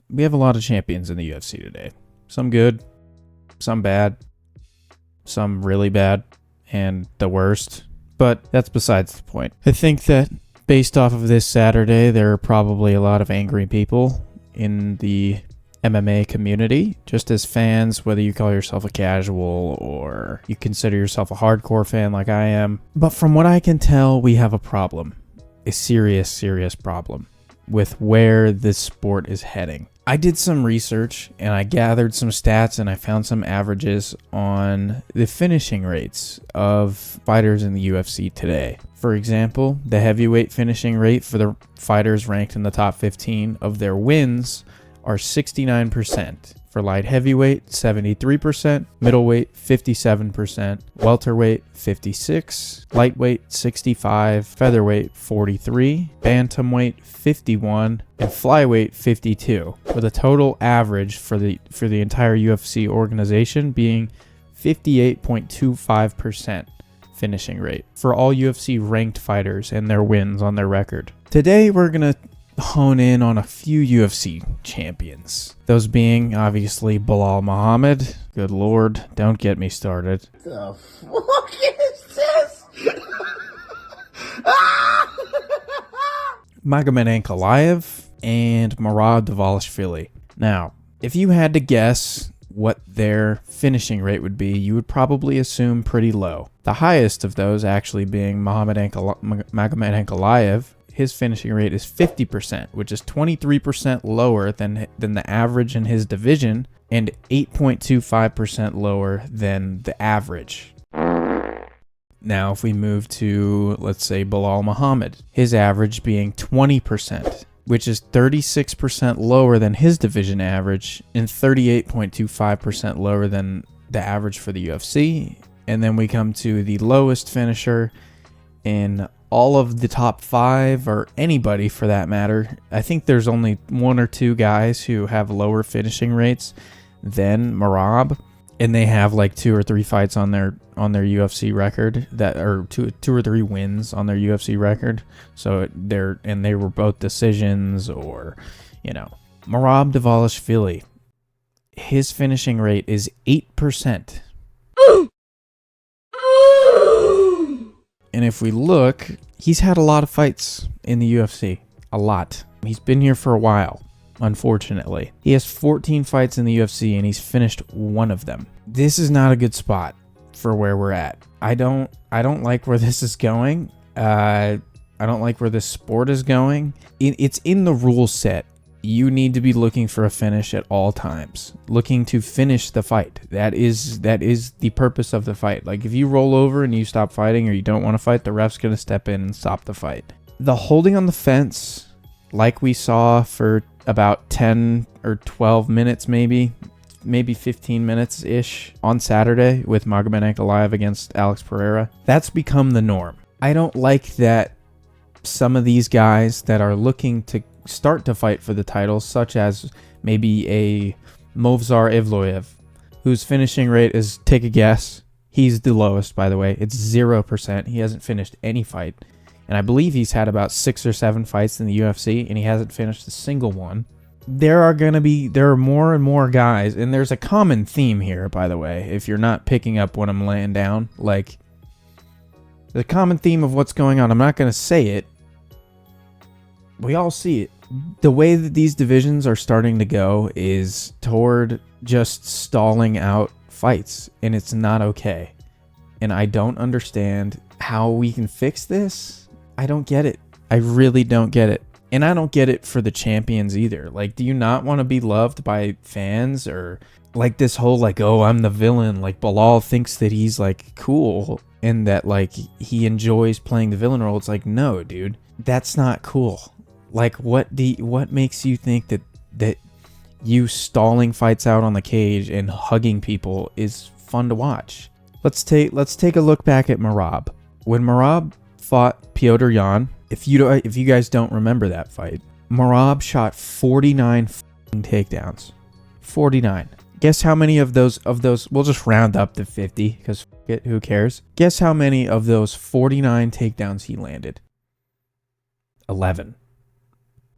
we have a lot of champions in the UFC today. Some good, some bad, some really bad, and the worst. But that's besides the point. I think that based off of this Saturday, there are probably a lot of angry people in the MMA community, just as fans, whether you call yourself a casual or you consider yourself a hardcore fan like I am. But from what I can tell, we have a problem. A serious, serious problem with where this sport is heading. I did some research and I gathered some stats and I found some averages on the finishing rates of fighters in the UFC today. For example, the heavyweight finishing rate for the fighters ranked in the top 15 of their wins are 69%. For light heavyweight, 73%, middleweight, 57%, welterweight, 56%, lightweight, 65%, featherweight, 43%, bantamweight, 51%, and flyweight, 52%, with a total average for the entire UFC organization being 58.25% finishing rate for all UFC ranked fighters and their wins on their record. Today, we're going to hone in on a few UFC champions. Those being, obviously, Belal Muhammad. Good lord, don't get me started. The fuck is this? Magomed Ankalaev and Merab Dvalishvili. Now, if you had to guess what their finishing rate would be, you would probably assume pretty low. The highest of those actually being Magomed Ankalaev. His finishing rate is 50%, which is 23% lower than the average in his division and 8.25% lower than the average. Now, if we move to, let's say, Belal Muhammad, his average being 20%, which is 36% lower than his division average and 38.25% lower than the average for the UFC. And then we come to the lowest finisher in all of the top 5, or anybody for that matter. I think there's only 1 or 2 guys who have lower finishing rates than Merab, and they have like 2 or 3 fights on their UFC record, that or two or 3 wins on their UFC record. So they were both decisions, or Merab Dvalishvili. His finishing rate is 8%. And if we look, he's had a lot of fights in the UFC. A lot. He's been here for a while, unfortunately. He has 14 fights in the UFC and he's finished 1 of them. This is not a good spot for where we're at. I don't like where this is going. I don't like where this sport is going. It's in the rule set. You need to be looking for a finish at all times. Looking to finish the fight. That is the purpose of the fight. Like, if you roll over and you stop fighting or you don't want to fight, the ref's going to step in and stop the fight. The holding on the fence, like we saw for about 10 or 12 minutes maybe 15 minutes-ish on Saturday with Magomed Ankalaev against Alex Pereira, that's become the norm. I don't like that some of these guys that are looking to start to fight for the title, such as maybe a Movsar Evloev, whose finishing rate is, take a guess, he's the lowest, by the way. It's 0%. He hasn't finished any fight. And I believe he's had about 6 or 7 fights in the UFC, and he hasn't finished a single one. There are more and more guys, and there's a common theme here, by the way, if you're not picking up what I'm laying down. Like, the common theme of what's going on, I'm not going to say it. We all see it. The way that these divisions are starting to go is toward just stalling out fights, and it's not okay. And I don't understand how we can fix this. I don't get it. I really don't get it. And I don't get it for the champions either. Like, do you not want to be loved by fans? Or like this whole like, oh, I'm the villain. Like, Belal thinks that he's like cool and that like he enjoys playing the villain role. It's like, no, dude, that's not cool. Like, what makes you think that you stalling fights out on the cage and hugging people is fun to watch? Let's take a look back at Merab. When Merab fought Petr Yan, if you guys don't remember that fight, Merab shot 49 takedowns. 49. Guess how many of those, we'll just round up to 50 because who cares? Guess how many of those 49 takedowns he landed? 11.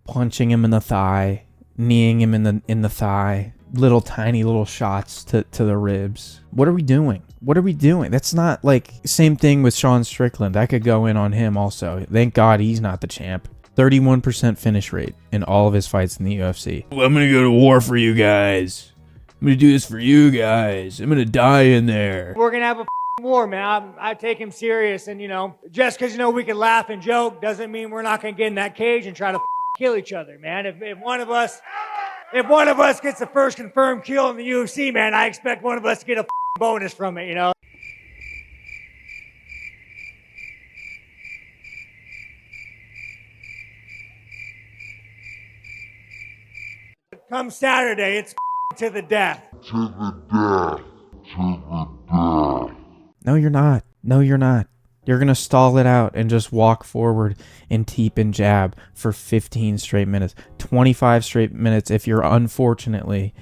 Punching him in the thigh, kneeing him in the thigh, little tiny little shots to the ribs. What are we doing? What are we doing? That's not like same thing with Sean Strickland. I could go in on him also. Thank God he's not the champ. 31% finish rate in all of his fights in the UFC. Well, I'm gonna go to war for you guys. I'm gonna do this for you guys. I'm gonna die in there. We're gonna have a war, man. I take him serious, and just because we can laugh and joke doesn't mean we're not gonna get in that cage and try to kill each other, man. If one of us gets the first confirmed kill in the UFC, man, I expect one of us to get a bonus from it, Come Saturday, it's to the death. No, you're not. No, you're not. You're going to stall it out and just walk forward and teep and jab for 15 straight minutes, 25 straight minutes if you're unfortunately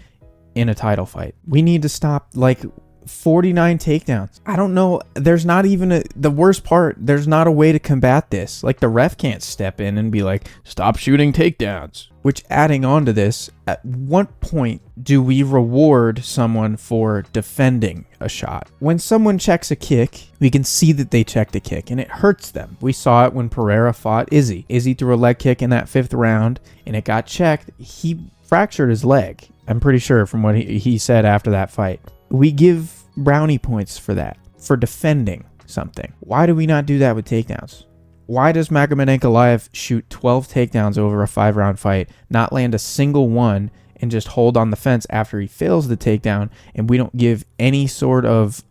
in a title fight. We need to stop 49 takedowns. I don't know. There's not even the worst part. There's not a way to combat this. The ref can't step in and be like, stop shooting takedowns. Which, adding on to this, at what point do we reward someone for defending a shot? When someone checks a kick, we can see that they checked a kick and it hurts them. We saw it when Pereira fought Izzy. Izzy threw a leg kick in that 5th round and it got checked. He fractured his leg. I'm pretty sure from what he said after that fight. We give brownie points for that, for defending something. Why do we not do that with takedowns? Why does Magomed Ankalaev shoot 12 takedowns over a 5-round fight, not land a single one, and just hold on the fence after he fails the takedown, and we don't give any sort of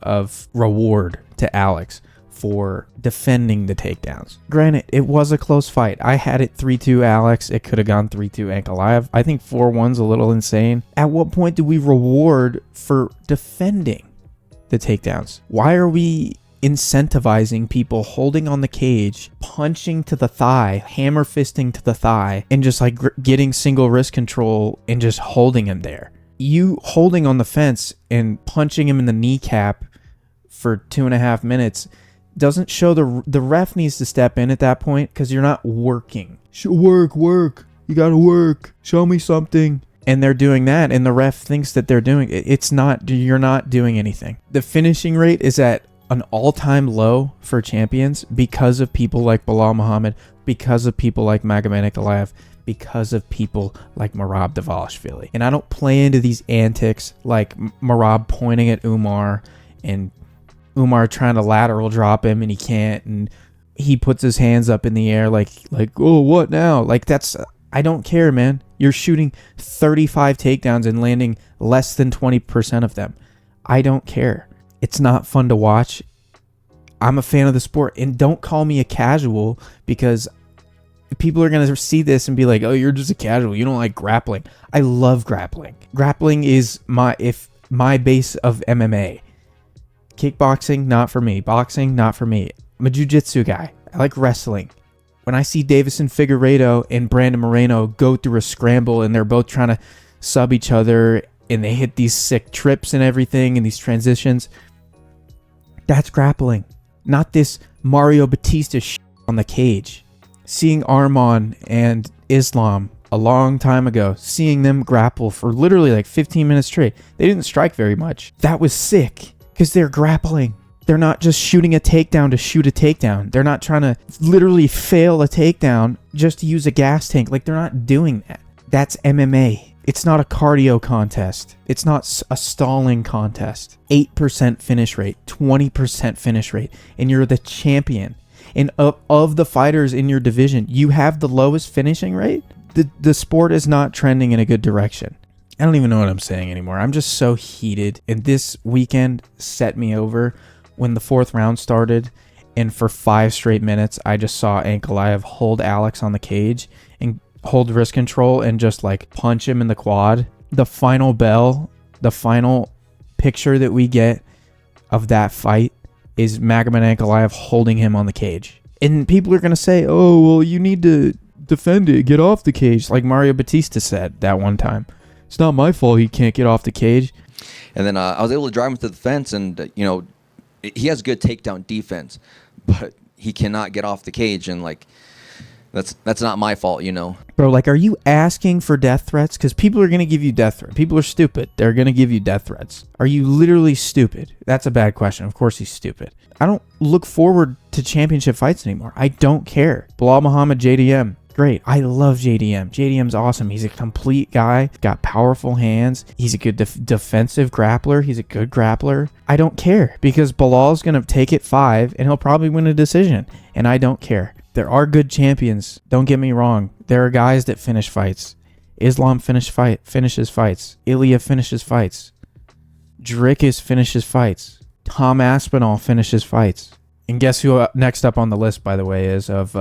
reward to Alex for defending the takedowns? Granted, it was a close fight. I had it 3-2 Alex. It could have gone 3-2 Ankalaev. I think 4-1's a little insane. At what point do we reward for defending the takedowns? Why are we incentivizing people holding on the cage, punching to the thigh, hammer fisting to the thigh, and just getting single wrist control and just holding him there? You holding on the fence and punching him in the kneecap for 2.5 minutes doesn't show the ref needs to step in at that point because you're not working. Work. You gotta work. Show me something. And they're doing that, and the ref thinks that they're doing it. It's not. You're not doing anything. The finishing rate is at an all-time low for champions because of people like Belal Muhammad, because of people like Magomed Ankalaev, because of people like Merab Dvalishvili. And I don't play into these antics like Merab pointing at Umar and Umar trying to lateral drop him and he can't, and he puts his hands up in the air like oh, what now? That's I don't care, man. You're shooting 35 takedowns and landing less than 20% of them. I don't care. It's not fun to watch. I'm a fan of the sport, and don't call me a casual because people are going to see this and be like, oh, you're just a casual. You don't like grappling. I love grappling. Grappling is my base of MMA. Kickboxing, not for me. Boxing, not for me. I'm a jiu-jitsu guy. I like wrestling. When I see Davison Figueiredo and Brandon Moreno go through a scramble and they're both trying to sub each other and they hit these sick trips and everything and these transitions, that's grappling. Not this Mario Batista on the cage. Seeing Arman and Islam a long time ago, seeing them grapple for literally 15 minutes straight. They didn't strike very much. That was sick because they're grappling. They're not just shooting a takedown to shoot a takedown. They're not trying to literally fail a takedown just to use a gas tank. They're not doing that. That's MMA. It's not a cardio contest. It's not a stalling contest. 8% finish rate, 20% finish rate, and you're the champion. And of the fighters in your division, you have the lowest finishing rate? The sport is not trending in a good direction. I don't even know what I'm saying anymore. I'm just so heated. And this weekend set me over when the 4th round started. And for 5 straight minutes, I just saw Ankalaev hold Alex on the cage and hold wrist control and just punch him in the quad. The final bell, the final picture that we get of that fight is Magomed Ankalaev holding him on the cage. And people are going to say, oh, well, you need to defend it, get off the cage, like Mario Batista said that one time. It's not my fault he can't get off the cage. And then I was able to drive him to the fence, and, he has good takedown defense, but he cannot get off the cage. And, That's not my fault, you know. Bro, like, are you asking for death threats? Because people are going to give you death threats. People are stupid. They're going to give you death threats. Are you literally stupid? That's a bad question. Of course he's stupid. I don't look forward to championship fights anymore. I don't care. Bilal Muhammad, JDM. Great. I love JDM. JDM's awesome. He's a complete guy. Got powerful hands. He's a good defensive grappler. He's a good grappler. I don't care because Bilal's going to take it 5 and he'll probably win a decision. And I don't care. There are good champions. Don't get me wrong. There are guys that finish fights. Islam finishes fights. Ilya finishes fights. Dricus finishes fights. Tom Aspinall finishes fights. And guess who next up on the list, by the way, is of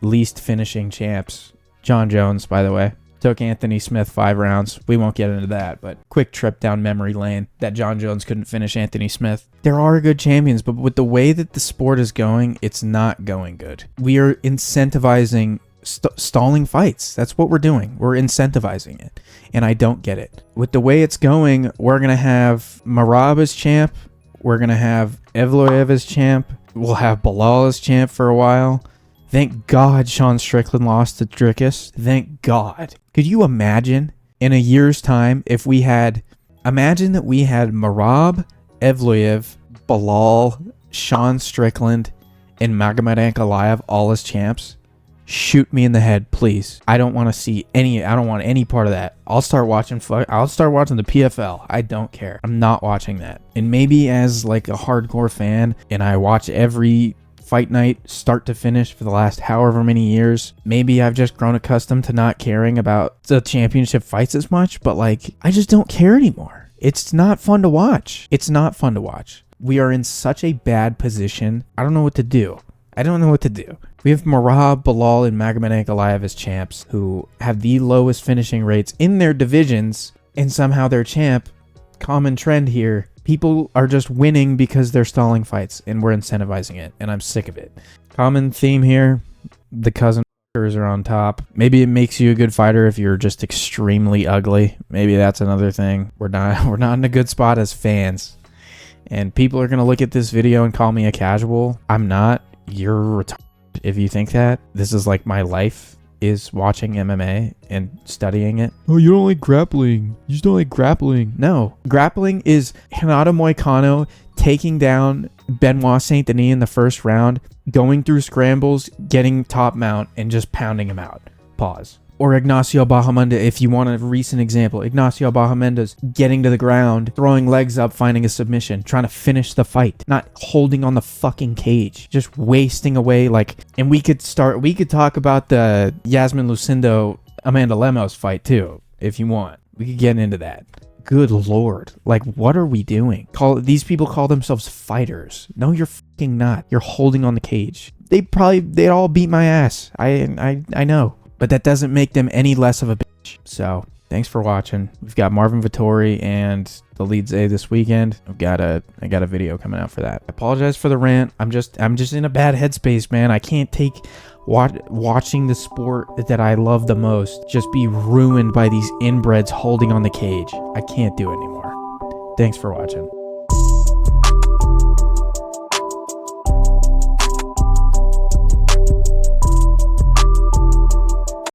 least finishing champs? John Jones, by the way. Took Anthony Smith 5 rounds. We won't get into that, but quick trip down memory lane that John Jones couldn't finish Anthony Smith. There are good champions, but with the way that the sport is going, it's not going good. We are incentivizing stalling fights. That's what we're doing. We're incentivizing it, and I don't get it. With the way it's going, we're going to have Merab as champ. We're going to have Evloev as champ. We'll have Bilal as champ for a while. Thank God Sean Strickland lost to Dricus. Thank God. Could you imagine in a year's time if we had... Imagine that we had Merab, Evloev, Bilal, Sean Strickland, and Magomed Ankalaev all as champs. Shoot me in the head, please. I don't want to see any... I don't want any part of that. I'll start watching the PFL. I don't care. I'm not watching that. And maybe as like a hardcore fan, and I watch every fight night start to finish for the last however many years, maybe I've just grown accustomed to not caring about the championship fights as much, but like, I just don't care anymore. It's not fun to watch. It's not fun to watch. We are in such a bad position. I don't know what to do. I don't know what to do. We have Merab, Bilal, and Magomed Ankalaev as champs who have the lowest finishing rates in their divisions, and somehow they're champ. Common trend here. People are just winning because they're stalling fights, and we're incentivizing it, and I'm sick of it. Common theme here, the cousin f***ers are on top. Maybe it makes you a good fighter if you're just extremely ugly. Maybe that's another thing. We're not in a good spot as fans. And people are going to look at this video and call me a casual. I'm not. You're retarded if you think that. This is like my life is watching MMA and studying it. Oh, you don't like grappling. You just don't like grappling. No. Grappling is Renato Moicano taking down Benoit Saint Denis in the first round, going through scrambles, getting top mount, and just pounding him out. Pause. Or Ignacio Bahamondes, if you want a recent example. Ignacio Bahamondes getting to the ground, throwing legs up, finding a submission, trying to finish the fight, not holding on the fucking cage, just wasting away. Like, and we could talk about the Yasmin Lucindo Amanda Lemos fight too, if you want. We could get into that. Good Lord. Like, what are we doing? These people call themselves fighters. No, you're fucking not. You're holding on the cage. They'd all beat my ass. I know. But that doesn't make them any less of a bitch. So, thanks for watching. We've got Marvin Vettori and the Leeds A this weekend. I got a video coming out for that. I apologize for the rant. I'm just in a bad headspace, man. I can't take watching the sport that I love the most just be ruined by these inbreds holding on the cage. I can't do it anymore. Thanks for watching.